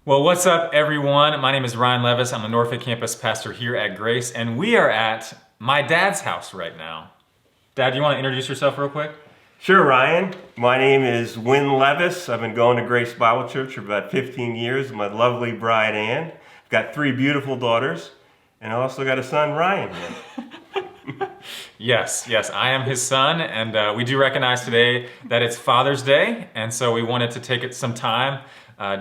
Well, what's up, everyone? My name is Ryan Levis. I'm the Norfolk campus pastor here at Grace, and we are at my dad's house right now. Dad, do you want to introduce yourself real quick? Sure, Ryan. My name is Win Levis. I've been going to GraceBible.Church for about 15 years with my lovely bride, Ann. I've got 3 beautiful daughters, and I also got a son, Ryan, here. Yes, I am his son, and we do recognize today that it's Father's Day, and so we wanted to take some time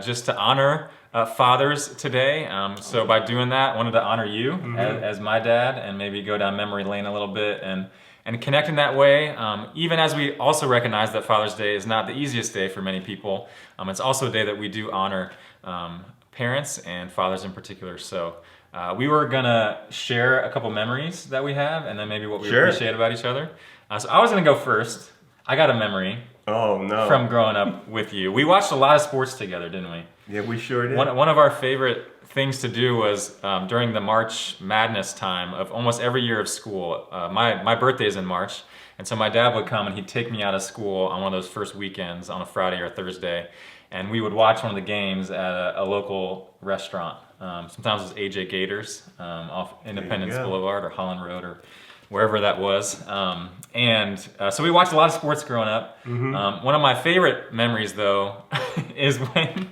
just to honor fathers today. So by doing that, I wanted to honor you as my dad, and maybe go down memory lane a little bit and connect in that way. Even as we also recognize that Father's Day is not the easiest day for many people, it's also a day that we do honor parents and fathers in particular. So we were gonna share a couple memories that we have, and then maybe what we appreciate about each other. So I was gonna go first. I got a memory. Oh, no. From growing up with you. We watched a lot of sports together, didn't we? Yeah, we sure did. One of our favorite things to do was during the March Madness time of almost every year of school. My birthday is in March, and so my dad would come and he'd take me out of school on one of those first weekends on a Friday or Thursday, and we would watch one of the games at a local restaurant. Sometimes it was AJ Gators off Independence Boulevard or Holland Road or wherever that was. So we watched a lot of sports growing up. One of my favorite memories, though, is when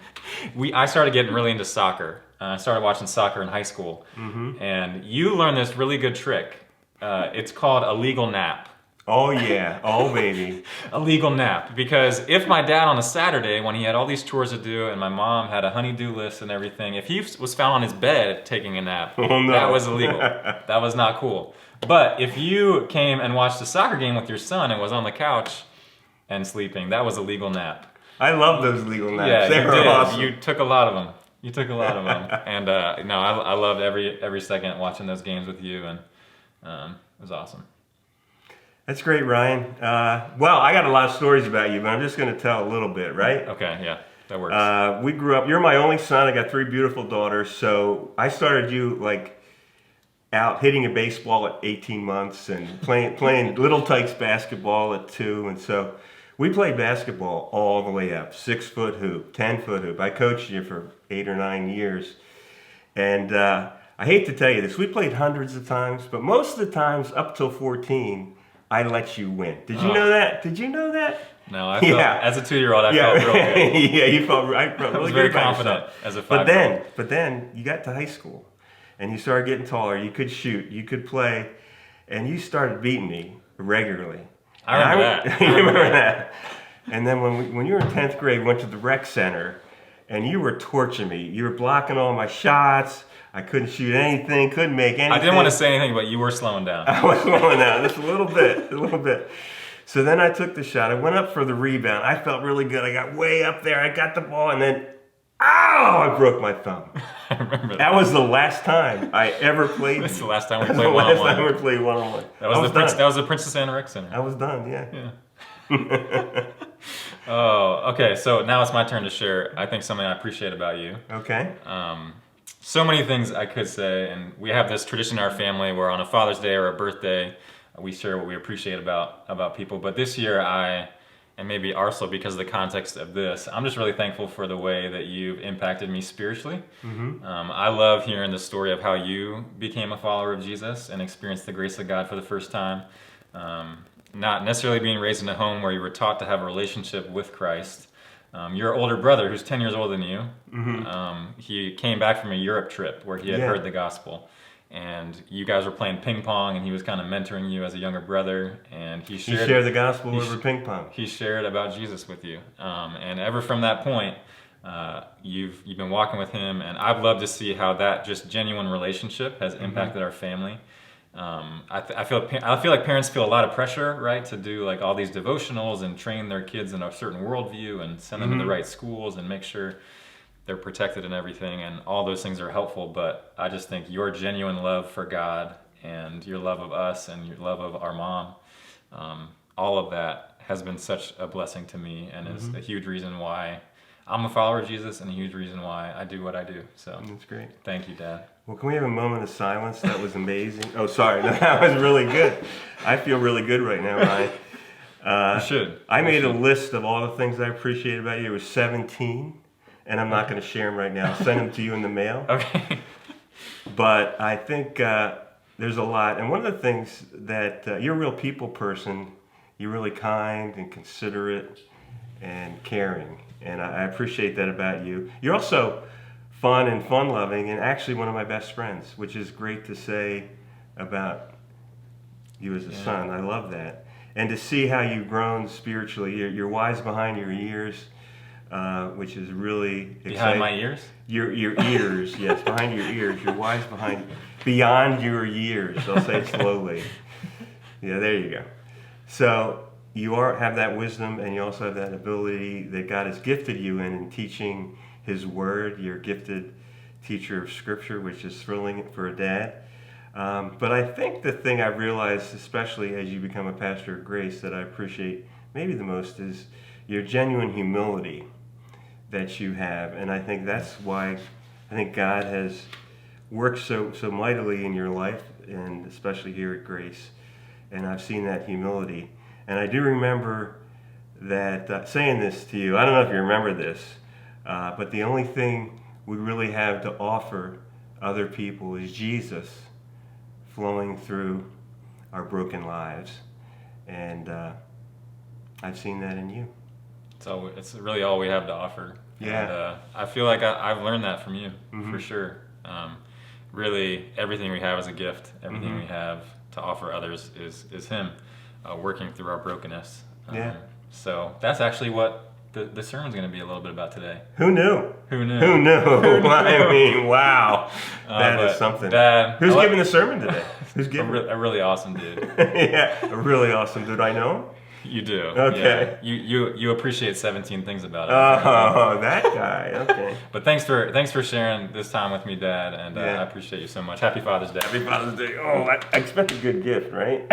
I started getting really into soccer. I started watching soccer in high school. And you learned this really good trick. It's called a legal nap. Oh, yeah. Oh, baby. A legal nap. Because if my dad on a Saturday, when he had all these chores to do and my mom had a honey-do list and everything, if he was found on his bed taking a nap, that was illegal. That was not cool. But if you came and watched a soccer game with your son and was on the couch and sleeping, that was a legal nap. I love those legal naps. Yeah, they were awesome. You took a lot of them. And I loved every second watching those games with you, and it was awesome. That's great, Ryan. Well, I got a lot of stories about you, but I'm just going to tell a little bit, right? Okay, yeah, that works. We grew up, you're my only son. I got 3 beautiful daughters, so I started you out hitting a baseball at 18 months and playing Little Tykes basketball at 2. And so we played basketball all the way up, 6-foot hoop, 10-foot hoop. I coached you for 8 or 9 years. And I hate to tell you this, we played hundreds of times, but most of the times up till 14, I let you win. Did you know that? Did you know that? No, I felt, as a 2-year-old, I felt real good. Yeah, I felt really I was good very about confident yourself. as a 5-year-old. But then you got to high school. And you started getting taller, you could shoot, you could play, and you started beating me regularly. I remember that. You remember that. And then when you were in 10th grade, we went to the rec center, and you were torching me. You were blocking all my shots. I couldn't shoot anything, couldn't make anything. I didn't want to say anything, but you were slowing down. I was slowing down just a little bit. So then I took the shot. I went up for the rebound. I felt really good. I got way up there. I got the ball, and then, ow, I broke my thumb. I remember that. That was the last time I ever played. That's the last time we played one-on-one. Last time we played one-on-one. That was the Princess Anne Rec Center. I was done, yeah. Oh, okay. So now it's my turn to share, I think, something I appreciate about you. Okay. So many things I could say, and we have this tradition in our family where on a Father's Day or a birthday, we share what we appreciate about people. But this year, and maybe also because of the context of this, I'm just really thankful for the way that you've impacted me spiritually. I love hearing the story of how you became a follower of Jesus and experienced the grace of God for the first time. Not necessarily being raised in a home where you were taught to have a relationship with Christ. Your older brother, who's 10 years older than you, he came back from a Europe trip where he had heard the gospel. And you guys were playing ping pong, and he was kind of mentoring you as a younger brother. And he shared the gospel over ping pong. He shared about Jesus with you, and ever from that point, you've been walking with him. And I've loved to see how that just genuine relationship has impacted our family. I feel like parents feel a lot of pressure, right, to do like all these devotionals and train their kids in a certain worldview and send them to the right schools and make sure they're protected and everything, and all those things are helpful. But I just think your genuine love for God and your love of us and your love of our mom, all of that has been such a blessing to me, and is a huge reason why I'm a follower of Jesus and a huge reason why I do what I do. So that's great. Thank you, Dad. Well, can we have a moment of silence? That was amazing. Oh, sorry. No, that was really good. I feel really good right now, Ryan. You should. I made a list of all the things I appreciate about you. It was 17. and I'm not going to share them right now. I'll send them to you in the mail. Okay. But I think there's a lot. And one of the things that you're a real people person. You're really kind and considerate and caring. And I appreciate that about you. You're also fun and fun-loving and actually one of my best friends, which is great to say about you as a son. I love that. And to see how you've grown spiritually. You're wise behind your ears, which is really exciting. Behind my ears? Your ears, yes, behind your ears. You're wise beyond your years. I'll say it slowly. Yeah, there you go. So you have that wisdom, and you also have that ability that God has gifted you in teaching His Word. You're a gifted teacher of Scripture, which is thrilling for a dad. But I think the thing I've realized, especially as you become a pastor of Grace, that I appreciate maybe the most is your genuine humility that you have. And I think that's why I think God has worked so mightily in your life, and especially here at Grace. And I've seen that humility. And I do remember that saying this to you, I don't know if you remember this, but the only thing we really have to offer other people is Jesus flowing through our broken lives. And I've seen that in you. So it's really all we have to offer. Yeah. And I feel like I've learned that from you, for sure. Really, everything we have is a gift. Everything we have to offer others is Him working through our brokenness. So that's actually what the sermon's going to be a little bit about today. Who knew? Who knew? Who knew? I mean, wow. That is something. Who's giving the sermon today? Who's giving a really awesome dude. Yeah, a really awesome dude. I know him? You do. Okay. Yeah. You appreciate 17 things about it. Oh, that guy. Okay. But thanks for sharing this time with me, Dad, and I appreciate you so much. Happy Father's Day. Happy Father's Day. Oh, I expect a good gift, right?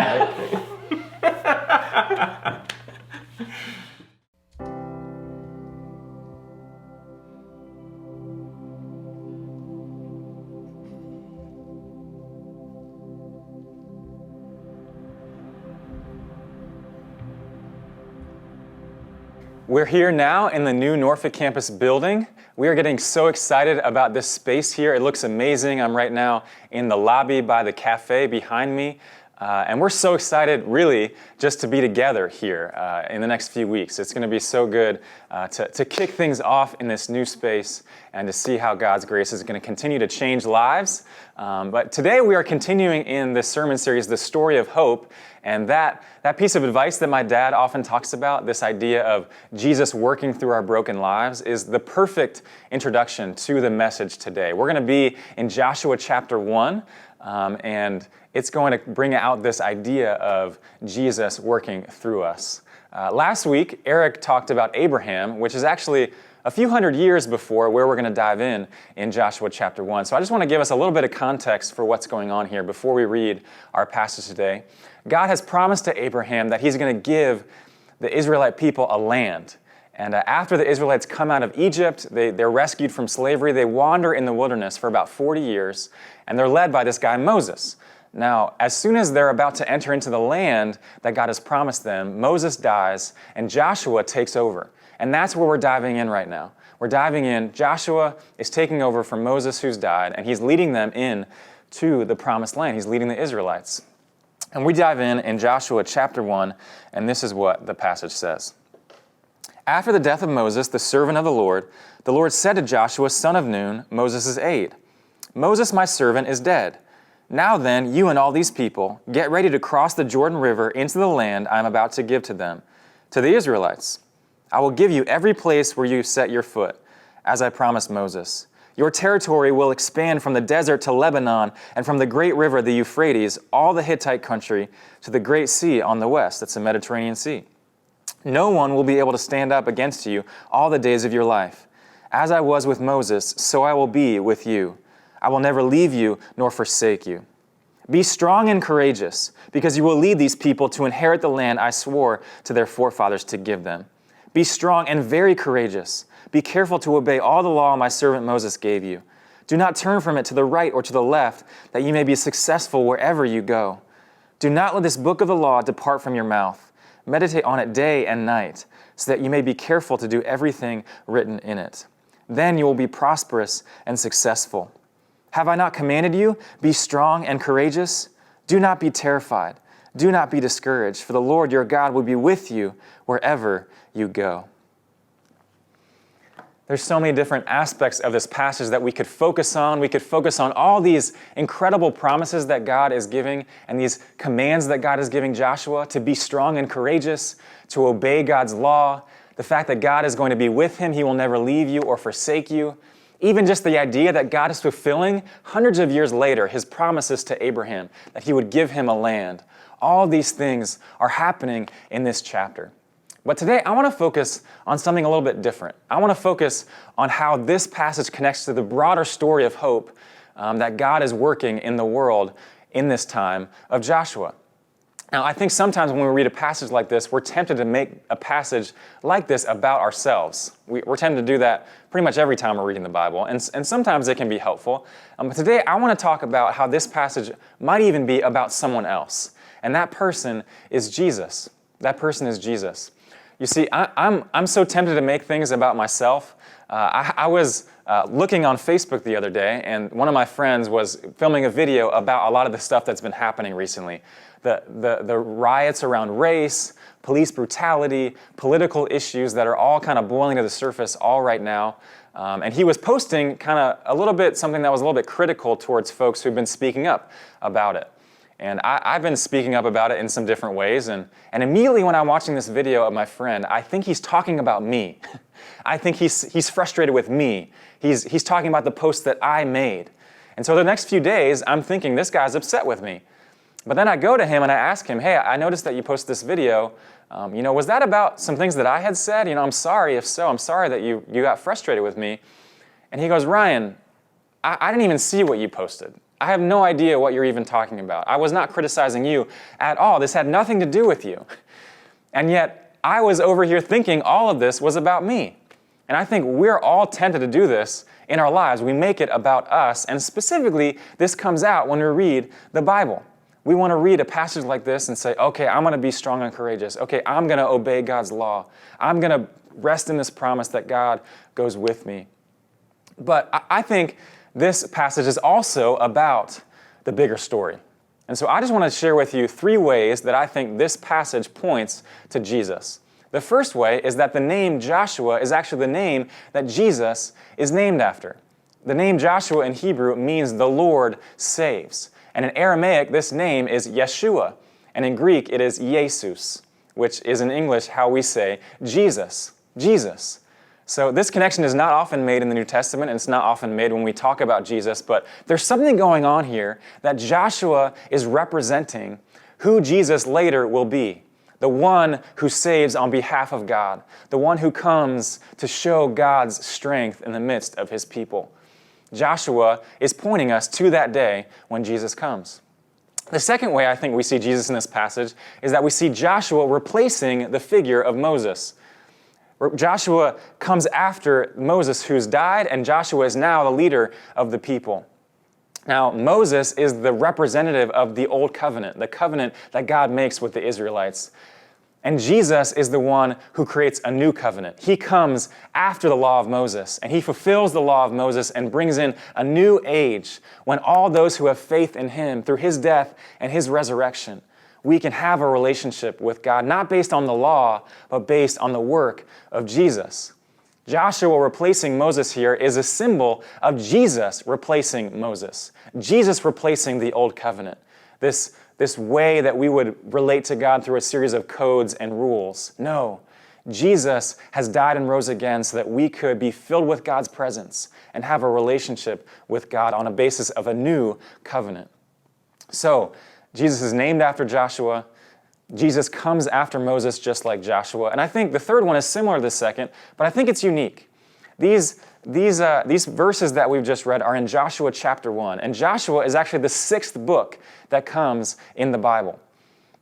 We're here now in the new Norfolk campus building. We are getting so excited about this space here. It looks amazing. I'm right now in the lobby by the cafe behind me. And we're so excited, really, just to be together here in the next few weeks. It's going to be so good to kick things off in this new space and to see how God's grace is going to continue to change lives. But today we are continuing in this sermon series, The Story of Hope. And that piece of advice that my dad often talks about, this idea of Jesus working through our broken lives, is the perfect introduction to the message today. We're going to be in Joshua chapter 1, and it's going to bring out this idea of Jesus working through us. Last week, Eric talked about Abraham, which is actually a few hundred years before where we're going to dive in Joshua chapter 1. So I just want to give us a little bit of context for what's going on here before we read our passage today. God has promised to Abraham that He's going to give the Israelite people a land. And after the Israelites come out of Egypt, they're rescued from slavery, they wander in the wilderness for about 40 years, and they're led by this guy Moses. Now, as soon as they're about to enter into the land that God has promised them, Moses dies and Joshua takes over. And that's where we're diving in right now. We're diving in. Joshua is taking over from Moses, who's died, and he's leading them in to the promised land. He's leading the Israelites. And we dive in Joshua chapter 1, and this is what the passage says. After the death of Moses, the servant of the Lord said to Joshua, son of Nun, Moses' aide, Moses, my servant, is dead. Now then, you and all these people, get ready to cross the Jordan River into the land I am about to give to them, to the Israelites. I will give you every place where you set your foot, as I promised Moses. Your territory will expand from the desert to Lebanon and from the great river, the Euphrates, all the Hittite country, to the great sea on the west, that's the Mediterranean Sea. No one will be able to stand up against you all the days of your life. As I was with Moses, so I will be with you. I will never leave you nor forsake you. Be strong and courageous, because you will lead these people to inherit the land I swore to their forefathers to give them. Be strong and very courageous. Be careful to obey all the law my servant Moses gave you. Do not turn from it to the right or to the left, that you may be successful wherever you go. Do not let this book of the law depart from your mouth. Meditate on it day and night, so that you may be careful to do everything written in it. Then you will be prosperous and successful. Have I not commanded you? Be strong and courageous. Do not be terrified. Do not be discouraged, for the Lord your God will be with you wherever you go. There's so many different aspects of this passage that we could focus on. We could focus on all these incredible promises that God is giving and these commands that God is giving Joshua to be strong and courageous, to obey God's law, the fact that God is going to be with him, he will never leave you or forsake you. Even just the idea that God is fulfilling hundreds of years later his promises to Abraham, that he would give him a land. All these things are happening in this chapter. But today, I want to focus on something a little bit different. I want to focus on how this passage connects to the broader story of hope that God is working in the world in this time of Joshua. Now, I think sometimes when we read a passage like this, we're tempted to make a passage like this about ourselves. We're tempted to do that pretty much every time we're reading the Bible, and sometimes it can be helpful. But today, I want to talk about how this passage might even be about someone else, and that person is Jesus. That person is Jesus. You see, I'm so tempted to make things about myself. I was looking on Facebook the other day, and one of my friends was filming a video about a lot of the stuff that's been happening recently. The riots around race, police brutality, political issues that are all kind of boiling to the surface all right now. And he was posting kind of a little bit, something that was a little bit critical towards folks who've been speaking up about it. And I've been speaking up about it in some different ways. And immediately when I'm watching this video of my friend, I think he's talking about me. I think he's frustrated with me. He's talking about the post that I made. And so the next few days, I'm thinking, this guy's upset with me. But then I go to him and I ask him, hey, I noticed that you posted this video. Was that about some things that I had said? I'm sorry if so. I'm sorry that you got frustrated with me. And he goes, Ryan, I didn't even see what you posted. I have no idea what you're even talking about. I was not criticizing you at all. This had nothing to do with you. And yet, I was over here thinking all of this was about me. And I think we're all tempted to do this in our lives. We make it about us, and specifically, this comes out when we read the Bible. We want to read a passage like this and say, okay, I'm going to be strong and courageous. Okay, I'm going to obey God's law. I'm going to rest in this promise that God goes with me. But I think this passage is also about the bigger story. And so I just want to share with you 3 ways that I think this passage points to Jesus. The first way is that the name Joshua is actually the name that Jesus is named after. The name Joshua in Hebrew means the Lord saves. And in Aramaic, this name is Yeshua. And in Greek, it is Jesus, which is in English how we say Jesus, Jesus. So this connection is not often made in the New Testament, and it's not often made when we talk about Jesus, but there's something going on here that Joshua is representing who Jesus later will be. The one who saves on behalf of God, the one who comes to show God's strength in the midst of his people. Joshua is pointing us to that day when Jesus comes. The second way I think we see Jesus in this passage is that we see Joshua replacing the figure of Moses. Joshua comes after Moses, who's died, and Joshua is now the leader of the people. Now, Moses is the representative of the Old Covenant, the covenant that God makes with the Israelites. And Jesus is the one who creates a new covenant. He comes after the law of Moses, and he fulfills the law of Moses and brings in a new age when all those who have faith in him through his death and his resurrection, we can have a relationship with God, not based on the law, but based on the work of Jesus. Joshua replacing Moses here is a symbol of Jesus replacing Moses, Jesus replacing the Old Covenant, this way that we would relate to God through a series of codes and rules. No, Jesus has died and rose again so that we could be filled with God's presence and have a relationship with God on a basis of a new covenant. So, Jesus is named after Joshua. Jesus comes after Moses just like Joshua. And I think the third one is similar to the second, but I think it's unique. These verses that we've just read are in Joshua chapter 1. And Joshua is actually the 6th book that comes in the Bible.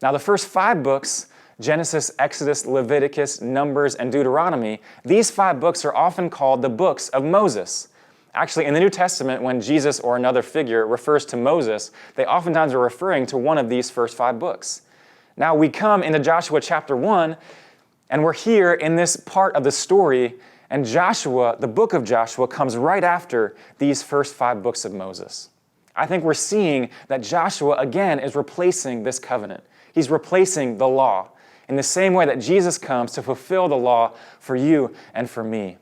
Now, the first 5 books, Genesis, Exodus, Leviticus, Numbers, and Deuteronomy, these 5 books are often called the books of Moses. Actually, in the New Testament, when Jesus or another figure refers to Moses, they oftentimes are referring to one of these first 5 books. Now, we come into Joshua chapter 1, and we're here in this part of the story, And Joshua, the book of Joshua, comes right after these first 5 books of Moses. I think we're seeing that Joshua, again, is replacing this covenant. He's replacing the law in the same way that Jesus comes to fulfill the law for you and for me.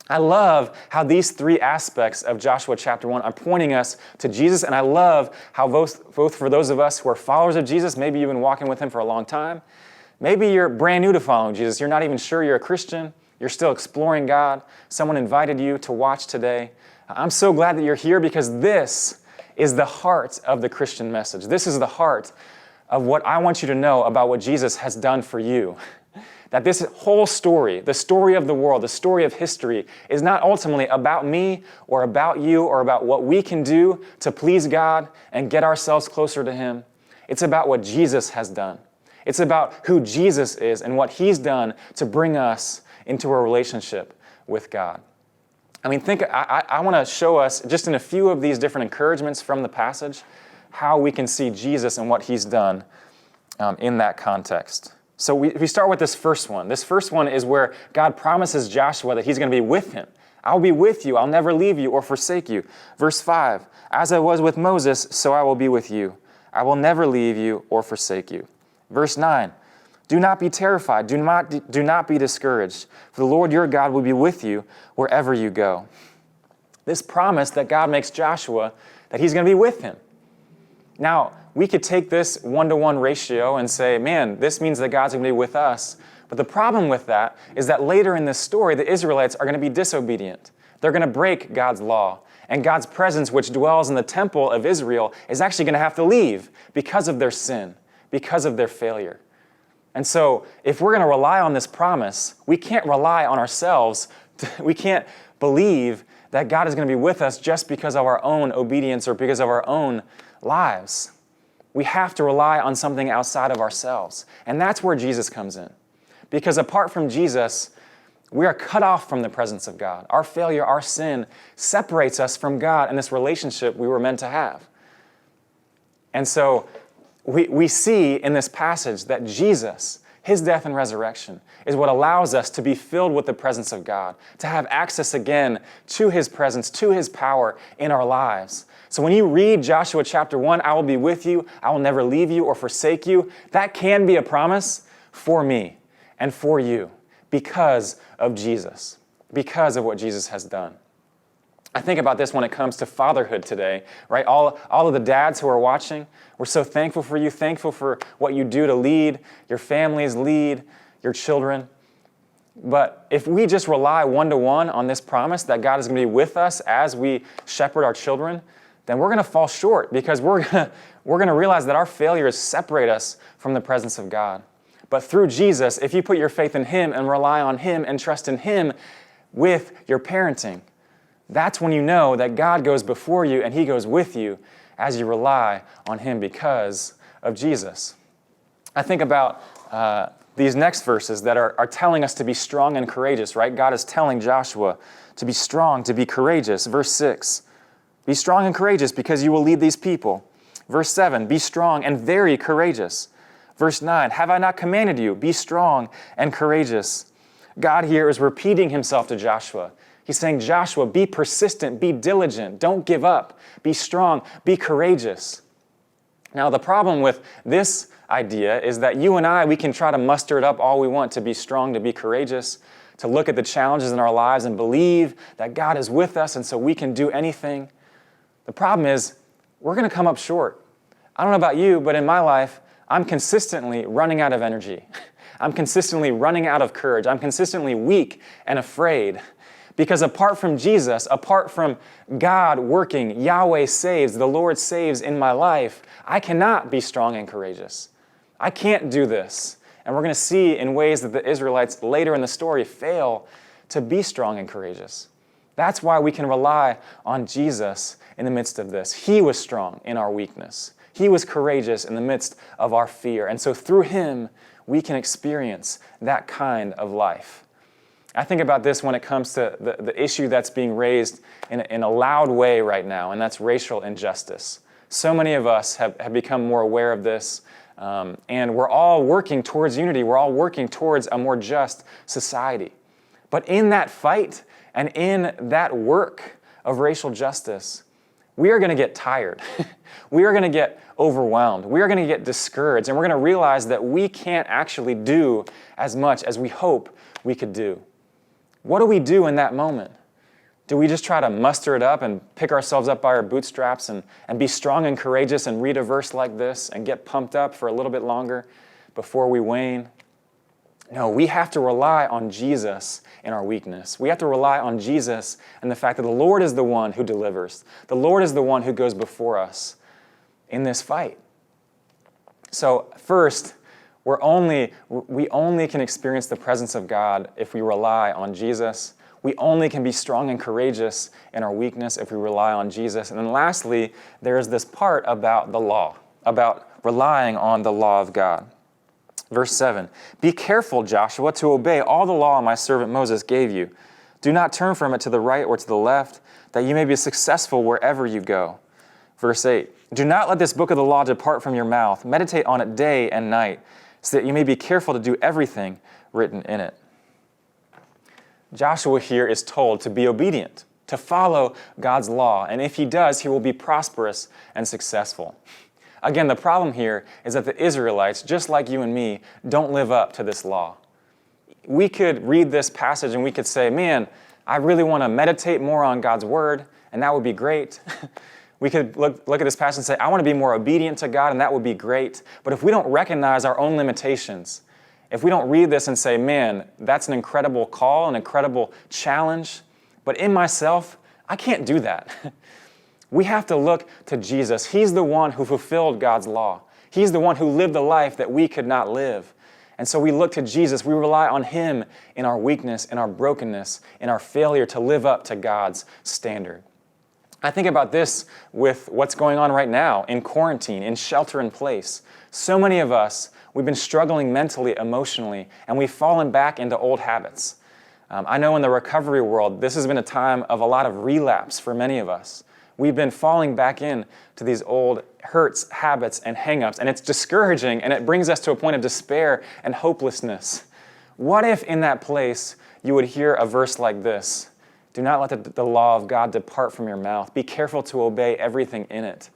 I love how these 3 aspects of Joshua chapter 1 are pointing us to Jesus, and I love how both for those of us who are followers of Jesus, maybe you've been walking with him for a long time, maybe you're brand new to following Jesus, you're not even sure you're a Christian, you're still exploring God, someone invited you to watch today. I'm so glad that you're here because this is the heart of the Christian message. This is the heart of what I want you to know about what Jesus has done for you. That this whole story, the story of the world, the story of history, is not ultimately about me or about you or about what we can do to please God and get ourselves closer to him. It's about what Jesus has done. It's about who Jesus is and what he's done to bring us into a relationship with God. I mean, I want to show us just in a few of these different encouragements from the passage how we can see Jesus and what he's done in that context. So we start with this first one. This first one is where God promises Joshua that he's going to be with him. I'll be with you. I'll never leave you or forsake you. Verse 5, as I was with Moses, so I will be with you. I will never leave you or forsake you. Verse 9, do not be terrified. Do not be discouraged. For the Lord your God will be with you wherever you go. This promise that God makes Joshua that he's going to be with him. Now, we could take this 1-to-1 ratio and say, man, this means that God's going to be with us. But the problem with that is that later in this story, the Israelites are going to be disobedient. They're going to break God's law. And God's presence, which dwells in the temple of Israel, is actually going to have to leave because of their sin, because of their failure. And so, if we're going to rely on this promise, we can't rely on ourselves. We can't believe that God is going to be with us just because of our own obedience or because of our own lives. We have to rely on something outside of ourselves. And that's where Jesus comes in. Because apart from Jesus, we are cut off from the presence of God. Our failure, our sin, separates us from God and this relationship we were meant to have. And so we see in this passage that Jesus, his death and resurrection, is what allows us to be filled with the presence of God, to have access again to his presence, to his power in our lives. So when you read Joshua chapter 1, I will be with you, I will never leave you or forsake you, that can be a promise for me and for you because of Jesus, because of what Jesus has done. I think about this when it comes to fatherhood today, right? All of the dads who are watching, we're so thankful for you, thankful for what you do to lead your families, lead your children. But if we just rely 1-to-1 on this promise that God is going to be with us as we shepherd our children, then we're going to fall short because we're going to realize that our failures separate us from the presence of God. But through Jesus, if you put your faith in him and rely on him and trust in him with your parenting, that's when you know that God goes before you and he goes with you as you rely on him because of Jesus. I think about these next verses that are telling us to be strong and courageous, right? God is telling Joshua to be strong, to be courageous. Verse 6, be strong and courageous because you will lead these people. Verse 7, be strong and very courageous. Verse 9, have I not commanded you? Be strong and courageous. God here is repeating himself to Joshua. He's saying, Joshua, be persistent, be diligent, don't give up, be strong, be courageous. Now, the problem with this idea is that you and I, we can try to muster it up all we want to be strong, to be courageous, to look at the challenges in our lives and believe that God is with us and so we can do anything. The problem is, we're going to come up short. I don't know about you, but in my life, I'm consistently running out of energy. I'm consistently running out of courage. I'm consistently weak and afraid. Because apart from Jesus, apart from God working, Yahweh saves, the Lord saves in my life, I cannot be strong and courageous. I can't do this. And we're going to see in ways that the Israelites later in the story fail to be strong and courageous. That's why we can rely on Jesus in the midst of this. He was strong in our weakness. He was courageous in the midst of our fear. And so through him, we can experience that kind of life. I think about this when it comes to the issue that's being raised in a loud way right now, and that's racial injustice. So many of us have become more aware of this, and we're all working towards unity. We're all working towards a more just society. But in that fight and in that work of racial justice, we are going to get tired. We are going to get overwhelmed. We are going to get discouraged. And we're going to realize that we can't actually do as much as we hope we could do. What do we do in that moment? Do we just try to muster it up and pick ourselves up by our bootstraps and be strong and courageous and read a verse like this and get pumped up for a little bit longer before we wane? No, we have to rely on Jesus in our weakness. We have to rely on Jesus and the fact that the Lord is the one who delivers. The Lord is the one who goes before us in this fight. So first, we only can experience the presence of God if we rely on Jesus. We only can be strong and courageous in our weakness if we rely on Jesus. And then lastly, there is this part about the law, about relying on the law of God. Verse 7, "Be careful, Joshua, to obey all the law my servant Moses gave you. Do not turn from it to the right or to the left, that you may be successful wherever you go." Verse 8, "Do not let this book of the law depart from your mouth. Meditate on it day and night, so that you may be careful to do everything written in it." Joshua here is told to be obedient, to follow God's law, and if he does, he will be prosperous and successful. Again, the problem here is that the Israelites, just like you and me, don't live up to this law. We could read this passage and we could say, man, I really want to meditate more on God's word, and that would be great. We could look at this passage and say, I want to be more obedient to God, and that would be great. But if we don't recognize our own limitations, if we don't read this and say, man, that's an incredible call, an incredible challenge, but in myself, I can't do that. We have to look to Jesus. He's the one who fulfilled God's law. He's the one who lived the life that we could not live. And so we look to Jesus. We rely on him in our weakness, in our brokenness, in our failure to live up to God's standard. I think about this with what's going on right now in quarantine, in shelter in place. So many of us, we've been struggling mentally, emotionally, and we've fallen back into old habits. I know in the recovery world, this has been a time of a lot of relapse for many of us. We've been falling back in to these old hurts, habits, and hang-ups, and it's discouraging, and it brings us to a point of despair and hopelessness. What if in that place you would hear a verse like this? Do not let the law of God depart from your mouth. Be careful to obey everything in it.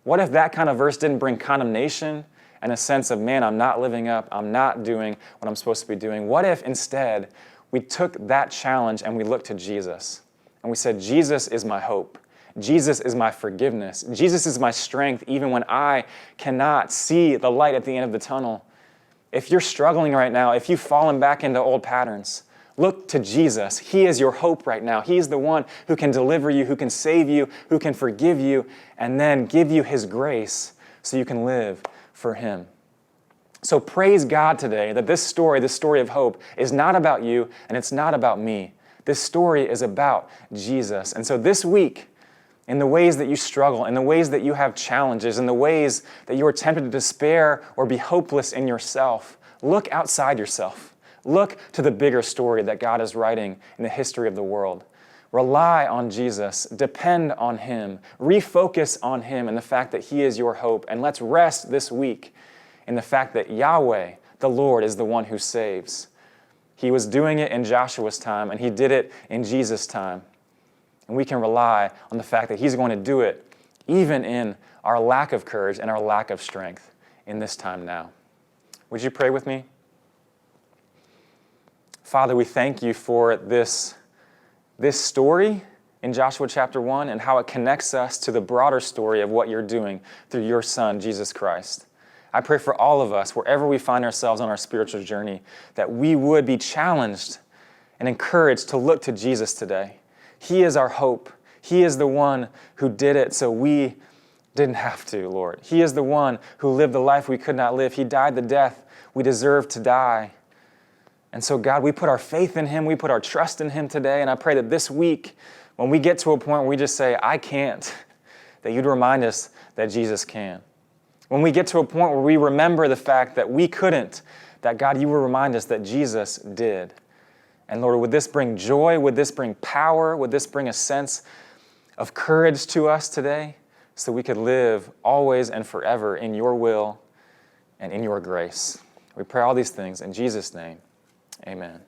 What if that kind of verse didn't bring condemnation and a sense of, man, I'm not living up, I'm not doing what I'm supposed to be doing? What if instead we took that challenge and we looked to Jesus, and we said, Jesus is my hope. Jesus is my forgiveness. Jesus is my strength even when I cannot see the light at the end of the tunnel. If you're struggling right now, if you've fallen back into old patterns, look to Jesus. He is your hope right now. He's the one who can deliver you, who can save you, who can forgive you, and then give you his grace so you can live for him. So praise God today that this story of hope, is not about you and it's not about me. This story is about Jesus. And so this week, in the ways that you struggle, in the ways that you have challenges, in the ways that you are tempted to despair or be hopeless in yourself, look outside yourself. Look to the bigger story that God is writing in the history of the world. Rely on Jesus. Depend on him. Refocus on him and the fact that he is your hope. And let's rest this week in the fact that Yahweh, the Lord, is the one who saves. He was doing it in Joshua's time, and he did it in Jesus' time. And we can rely on the fact that he's going to do it even in our lack of courage and our lack of strength in this time now. Would you pray with me? Father, we thank you for this story in Joshua chapter 1 and how it connects us to the broader story of what you're doing through your Son, Jesus Christ. I pray for all of us, wherever we find ourselves on our spiritual journey, that we would be challenged and encouraged to look to Jesus today. He is our hope. He is the one who did it so we didn't have to, Lord. He is the one who lived the life we could not live. He died the death we deserved to die. And so, God, we put our faith in him. We put our trust in him today. And I pray that this week, when we get to a point where we just say, I can't, that you'd remind us that Jesus can. When we get to a point where we remember the fact that we couldn't, that God, you will remind us that Jesus did. And Lord, would this bring joy? Would this bring power? Would this bring a sense of courage to us today so we could live always and forever in your will and in your grace? We pray all these things in Jesus' name. Amen.